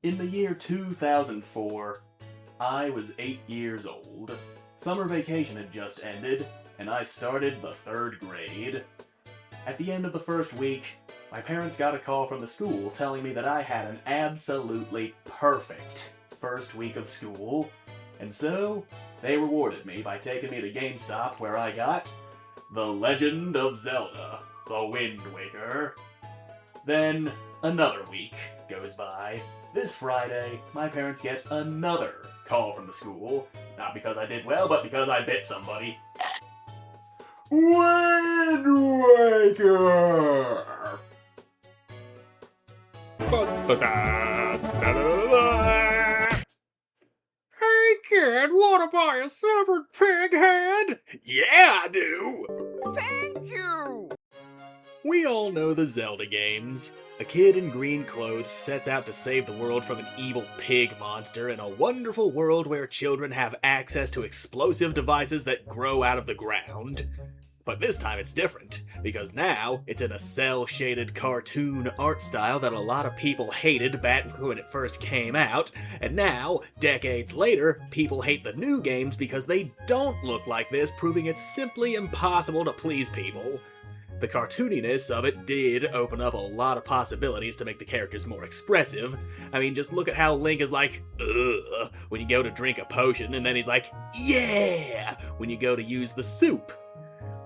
In the year 2004, I was 8 years old. Summer vacation had just ended, and I started the 3rd grade. At the end of the first week, my parents got a call from the school telling me that I had an absolutely perfect first week of school, and so they rewarded me by taking me to GameStop where I got The Legend of Zelda, The Wind Waker. Then another week goes by. This Friday, my parents get another call from the school, not because I did well, but because I bit somebody. Wind Waker! Hey kid, wanna buy a severed pig head? Yeah, I do! Thank you! We all know the Zelda games. A kid in green clothes sets out to save the world from an evil pig monster in a wonderful world where children have access to explosive devices that grow out of the ground. But this time it's different, because now it's in a cel-shaded cartoon art style that a lot of people hated back when it first came out, and now, decades later, people hate the new games because they don't look like this, proving it's simply impossible to please people. The cartooniness of it did open up a lot of possibilities to make the characters more expressive. I mean, just look at how Link is like, ugh, when you go to drink a potion, and then he's like, yeah, when you go to use the soup.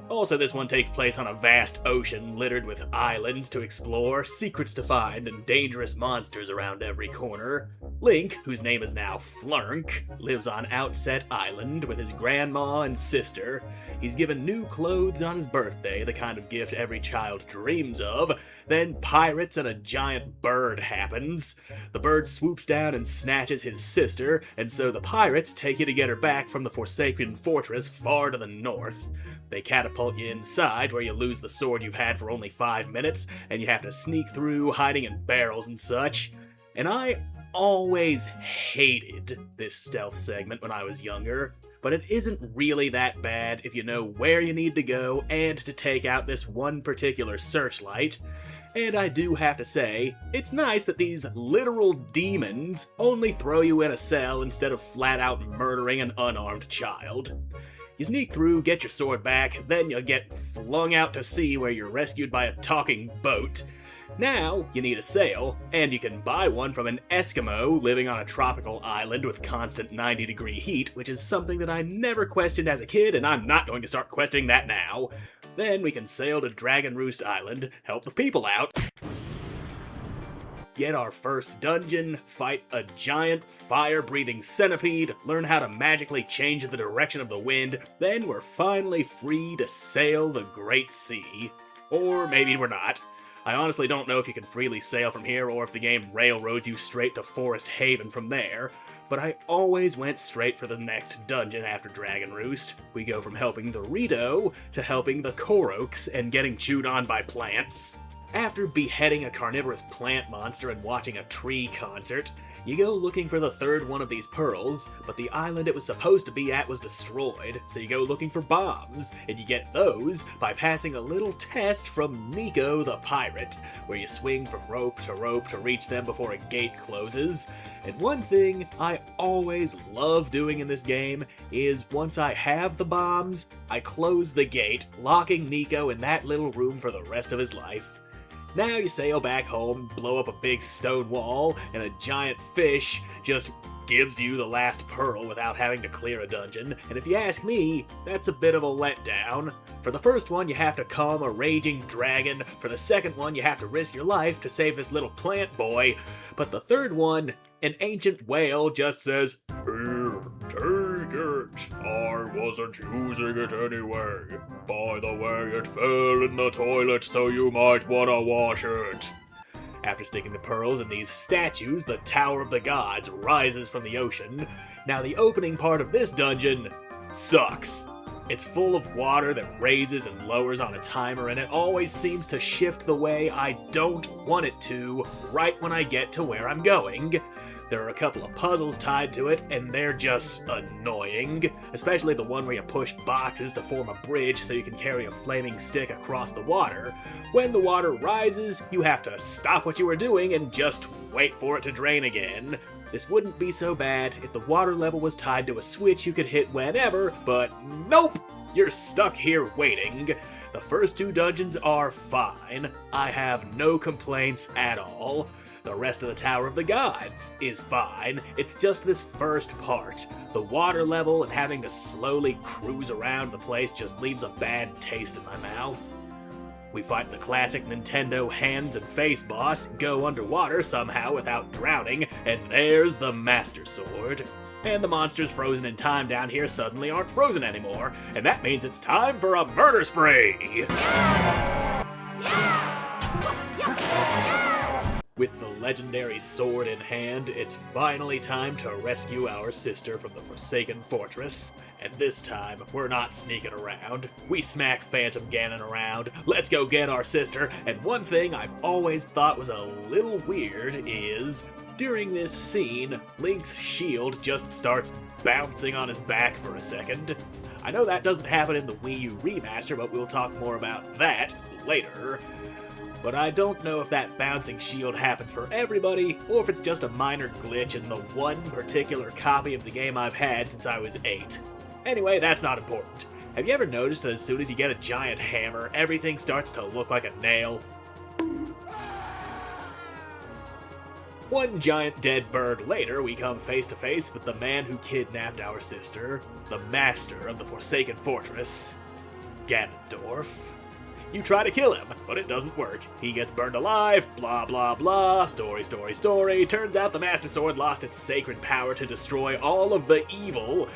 Also, this one takes place on a vast ocean littered with islands to explore, secrets to find, and dangerous monsters around every corner. Link, whose name is now Flurk, lives on Outset Island with his grandma and sister. He's given new clothes on his birthday, the kind of gift every child dreams of. Then pirates and a giant bird happens. The bird swoops down and snatches his sister, and so the pirates take you to get her back from the Forsaken Fortress far to the north. They catapult you inside, where you lose the sword you've had for only 5 minutes, and you have to sneak through, hiding in barrels and such. And I always hated this stealth segment when I was younger, but it isn't really that bad if you know where you need to go and to take out this one particular searchlight. And I do have to say, it's nice that these literal demons only throw you in a cell instead of flat out murdering an unarmed child. You sneak through, get your sword back, then you get flung out to sea where you're rescued by a talking boat. Now, you need a sail, and you can buy one from an Eskimo living on a tropical island with constant 90-degree heat, which is something that I never questioned as a kid, and I'm not going to start questioning that now. Then we can sail to Dragon Roost Island, help the people out, get our first dungeon, fight a giant fire-breathing centipede, learn how to magically change the direction of the wind, then we're finally free to sail the Great Sea. Or maybe we're not. I honestly don't know if you can freely sail from here or if the game railroads you straight to Forest Haven from there, but I always went straight for the next dungeon after Dragon Roost. We go from helping the Rito to helping the Koroks and getting chewed on by plants. After beheading a carnivorous plant monster and watching a tree concert, you go looking for the 3rd one of these pearls, but the island it was supposed to be at was destroyed, so you go looking for bombs, and you get those by passing a little test from Nico the pirate, where you swing from rope to reach them before a gate closes. And one thing I always love doing in this game is once I have the bombs, I close the gate, locking Nico in that little room for the rest of his life. Now you sail back home, blow up a big stone wall, and a giant fish just gives you the last pearl without having to clear a dungeon, and if you ask me, that's a bit of a letdown. For the first one, you have to calm a raging dragon, for the second one, you have to risk your life to save this little plant boy, but the third one, an ancient whale just says, "Here, take it. I wasn't using it anyway. By the way, it fell in the toilet, so you might wanna wash it." After sticking the pearls in these statues, the Tower of the Gods rises from the ocean. Now the opening part of this dungeon sucks. It's full of water that raises and lowers on a timer, and it always seems to shift the way I don't want it to right when I get to where I'm going. There are a couple of puzzles tied to it, and they're just annoying. Especially the one where you push boxes to form a bridge so you can carry a flaming stick across the water. When the water rises, you have to stop what you were doing and just wait for it to drain again. This wouldn't be so bad if the water level was tied to a switch you could hit whenever, but nope! You're stuck here waiting. The first 2 dungeons are fine. I have no complaints at all. The rest of the Tower of the Gods is fine. It's just this first part. The water level and having to slowly cruise around the place just leaves a bad taste in my mouth. We fight the classic Nintendo hands and face boss, go underwater somehow without drowning, and there's the Master Sword. And the monsters frozen in time down here suddenly aren't frozen anymore, and that means it's time for a murder spree! With the legendary sword in hand, it's finally time to rescue our sister from the Forsaken Fortress. And this time, we're not sneaking around. We smack Phantom Ganon around, let's go get our sister, and one thing I've always thought was a little weird is, during this scene, Link's shield just starts bouncing on his back for a second. I know that doesn't happen in the Wii U remaster, but we'll talk more about that later. But I don't know if that bouncing shield happens for everybody, or if it's just a minor glitch in the one particular copy of the game I've had since I was 8. Anyway, that's not important. Have you ever noticed that as soon as you get a giant hammer, everything starts to look like a nail? One giant dead bird later, we come face to face with the man who kidnapped our sister, the master of the Forsaken Fortress, Ganondorf. You try to kill him, but it doesn't work. He gets burned alive, blah blah blah, story story story. Turns out the Master Sword lost its sacred power to destroy all of the evil.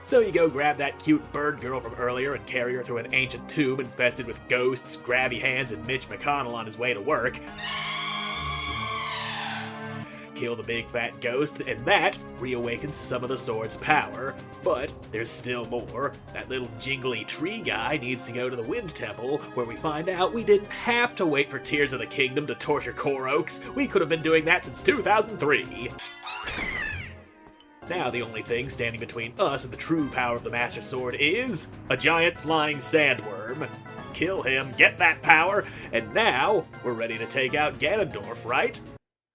So you go grab that cute bird girl from earlier and carry her through an ancient tomb infested with ghosts, grabby hands, and Mitch McConnell on his way to work. Kill the big fat ghost, and that reawakens some of the sword's power. But there's still more. That little jingly tree guy needs to go to the Wind Temple, where we find out we didn't have to wait for Tears of the Kingdom to torture Core Oaks. We could have been doing that since 2003. Now the only thing standing between us and the true power of the Master Sword is a giant flying sandworm. Kill him, get that power, and now we're ready to take out Ganondorf, right?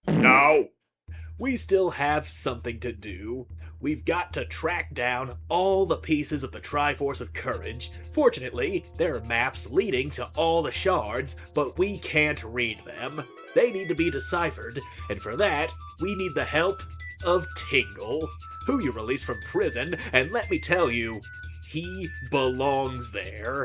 No! We still have something to do. We've got to track down all the pieces of the Triforce of Courage. Fortunately, there are maps leading to all the shards, but we can't read them. They need to be deciphered, and for that, we need the help of Tingle, who you released from prison, and let me tell you, he belongs there.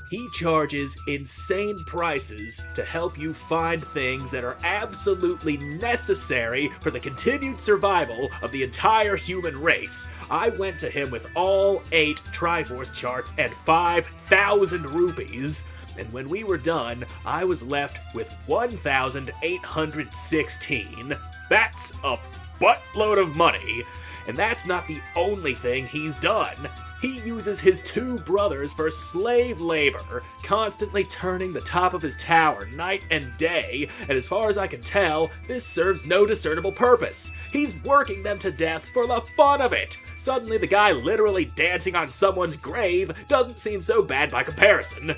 He charges insane prices to help you find things that are absolutely necessary for the continued survival of the entire human race. I went to him with all 8 Triforce charts and 5,000 rupees, and when we were done, I was left with 1,816. That's a buttload of money, and that's not the only thing he's done. He uses his 2 brothers for slave labor, constantly turning the top of his tower night and day, and as far as I can tell, this serves no discernible purpose. He's working them to death for the fun of it. Suddenly the guy literally dancing on someone's grave doesn't seem so bad by comparison.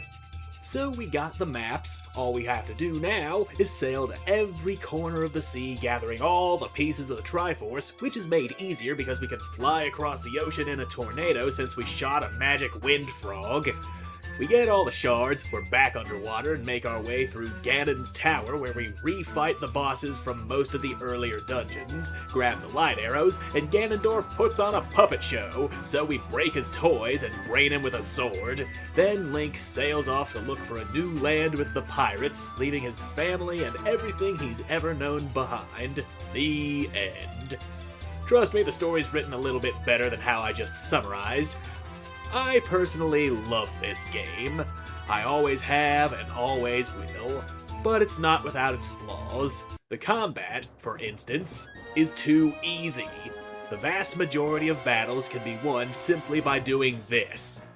So we got the maps. All we have to do now is sail to every corner of the sea, gathering all the pieces of the Triforce, which is made easier because we can fly across the ocean in a tornado since we shot a magic wind frog. We get all the shards, we're back underwater, and make our way through Ganon's tower, where we refight the bosses from most of the earlier dungeons, grab the light arrows, and Ganondorf puts on a puppet show, so we break his toys and brain him with a sword. Then Link sails off to look for a new land with the pirates, leaving his family and everything he's ever known behind. The end. Trust me, the story's written a little bit better than how I just summarized. I personally love this game. I always have and always will, but it's not without its flaws. The combat, for instance, is too easy. The vast majority of battles can be won simply by doing this.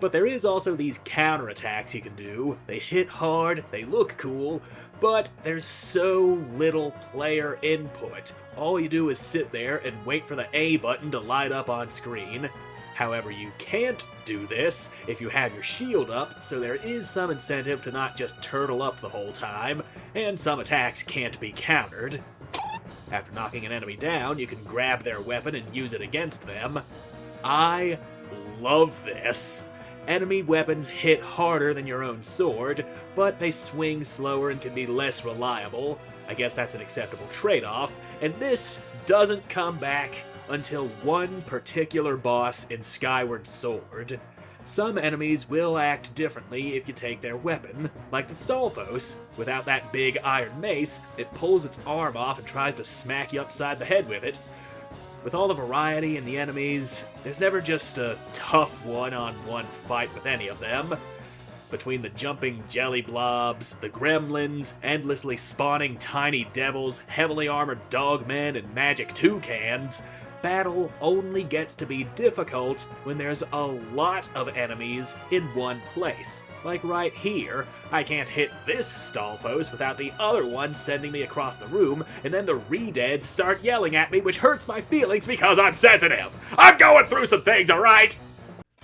But there is also these counterattacks you can do. They hit hard, they look cool, but there's so little player input. All you do is sit there and wait for the A button to light up on screen. However, you can't do this if you have your shield up, so there is some incentive to not just turtle up the whole time, and some attacks can't be countered. After knocking an enemy down, you can grab their weapon and use it against them. I love this. Enemy weapons hit harder than your own sword, but they swing slower and can be less reliable. I guess that's an acceptable trade-off, and this doesn't come back until one particular boss in Skyward Sword. Some enemies will act differently if you take their weapon, like the Stalfos. Without that big iron mace, it pulls its arm off and tries to smack you upside the head with it. With all the variety in the enemies, there's never just a tough one-on-one fight with any of them. Between the jumping jelly blobs, the gremlins, endlessly spawning tiny devils, heavily armored dogmen, and magic toucans, battle only gets to be difficult when there's a lot of enemies in one place. Like right here, I can't hit this Stalfos without the other one sending me across the room, and then the re-deads start yelling at me, which hurts my feelings because I'm sensitive. I'm going through some things, alright?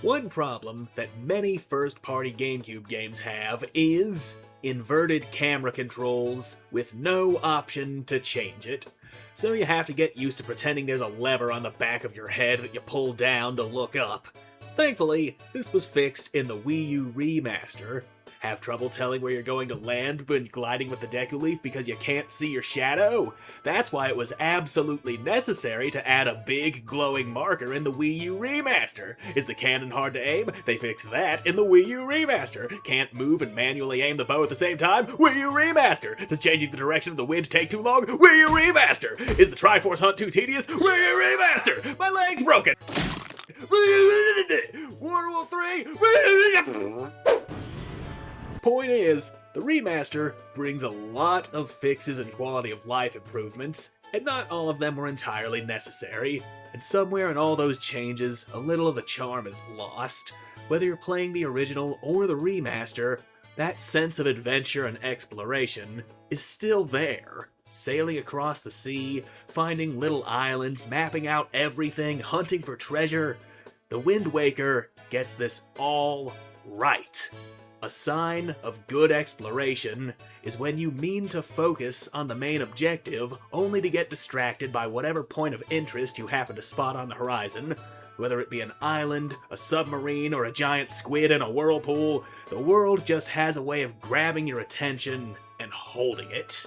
One problem that many first-party GameCube games have is inverted camera controls with no option to change it. So you have to get used to pretending there's a lever on the back of your head that you pull down to look up. Thankfully, this was fixed in the Wii U remaster. Have trouble telling where you're going to land when gliding with the Deku Leaf because you can't see your shadow? That's why it was absolutely necessary to add a big glowing marker in the Wii U remaster. Is the cannon hard to aim? They fixed that in the Wii U remaster. Can't move and manually aim the bow at the same time? Wii U remaster. Does changing the direction of the wind take too long? Wii U remaster. Is the Triforce hunt too tedious? Wii U remaster. My leg's broken. World War 3. Point is, the remaster brings a lot of fixes and quality of life improvements, and not all of them were entirely necessary. And somewhere in all those changes, a little of the charm is lost. Whether you're playing the original or the remaster, that sense of adventure and exploration is still there. Sailing across the sea, finding little islands, mapping out everything, hunting for treasure. The Wind Waker gets this all right. A sign of good exploration is when you mean to focus on the main objective only to get distracted by whatever point of interest you happen to spot on the horizon. Whether it be an island, a submarine, or a giant squid in a whirlpool, the world just has a way of grabbing your attention and holding it.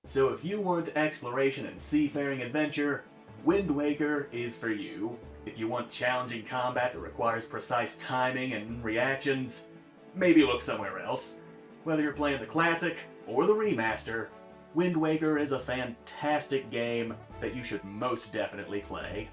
So if you want exploration and seafaring adventure, Wind Waker is for you. If you want challenging combat that requires precise timing and reactions, maybe look somewhere else. Whether you're playing the classic or the remaster, Wind Waker is a fantastic game that you should most definitely play.